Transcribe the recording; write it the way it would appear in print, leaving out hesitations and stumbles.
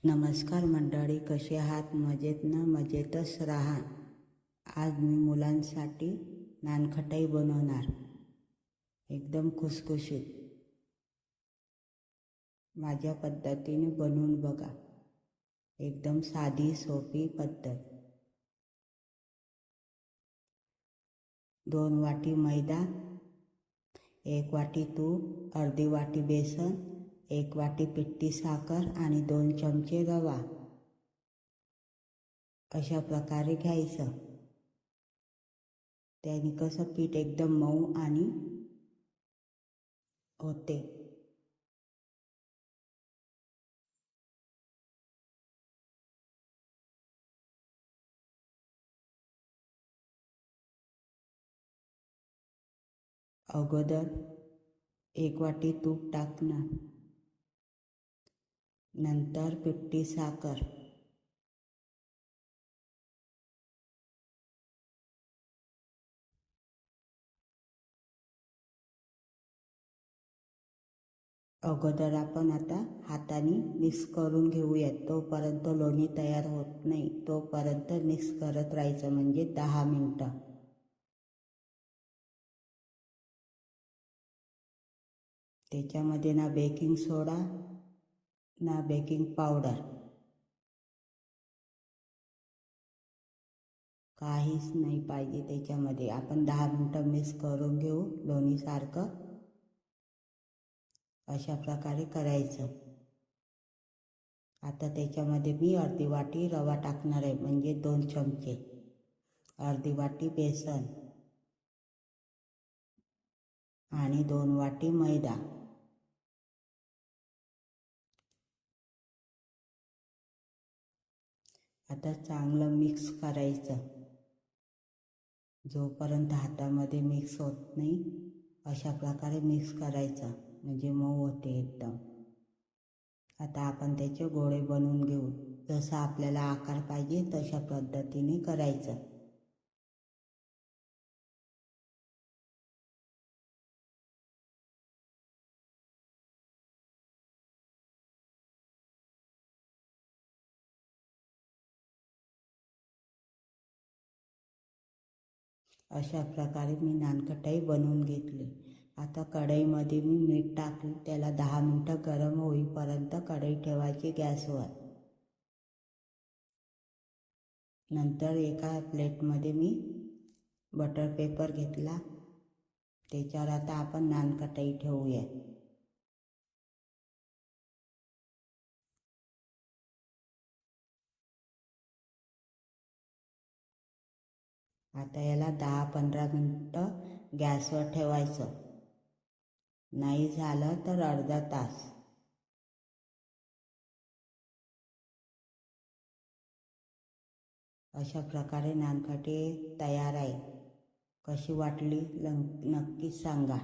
नमस्कार मंडळी, कसे आहात? मजेत ना? मजेतच राहा. आज मी मुलांसाठी नानखटाई बनवणार, एकदम खुसखुशीत. माझ्या पद्धतीने बनवून बघा, एकदम साधी सोपी पद्धत. 2 वाटी मैदा, 1 वाटी तूप, अर्धी वाटी बेसन, 1 वाटी पिठी साखर आणि 2 चमचे रवा अशा प्रकारे घ्यायचं. त्याने कसं पीठ एकदम मऊ आणि होते. अगोदर 1 वाटी तूप टाकणार, नंतर पिठी साखर, अगोदर आपण आता हाताने मिक्स करून घेऊयात. तोपर्यंत लोणी तयार होत नाही, तोपर्यंत मिक्स करत राहायचं, म्हणजे 10 मिनटं. त्याच्यामध्ये ना बेकिंग सोडा ना बेकिंग पावडर, काहीच नाही पाहिजे त्याच्यामध्ये. आपण 10 मिनटं मिक्स करून घेऊ लोणीसारखं. अशा प्रकारे करायचं. आता त्याच्यामध्ये मी अर्धी वाटी रवा टाकणार आहे, म्हणजे 2 चमचे, अर्धी वाटी बेसन आणि 2 वाटी मैदा. आता चांगलं मिक्स करायचं, जोपर्यंत हातामध्ये मिक्स होत नाही अशा प्रकारे मिक्स करायचं, म्हणजे मऊ होते एकदम. आता आपण त्याचे गोळे बनवून घेऊ. जसा आपल्याला आकार पाहिजे तशा पद्धतीने करायचं. अशा प्रकारे मी नानखटाई बनवून घेतली. आता कढईमध्ये मी मीठ टाकून त्याला 10 मिनटं गरम होईपर्यंत कढई ठेवायची गॅसवर. नंतर एका प्लेटमध्ये मी बटर पेपर घेतला, त्याच्यावर आता आपण नानखटाई ठेवूया. आता याला 10-15 मिनटं गॅसवर ठेवायचं. नाही झालं तर अर्धा तास. अशा प्रकारे नानखटाई तयार आहे. कशी वाटली नक्कीच सांगा.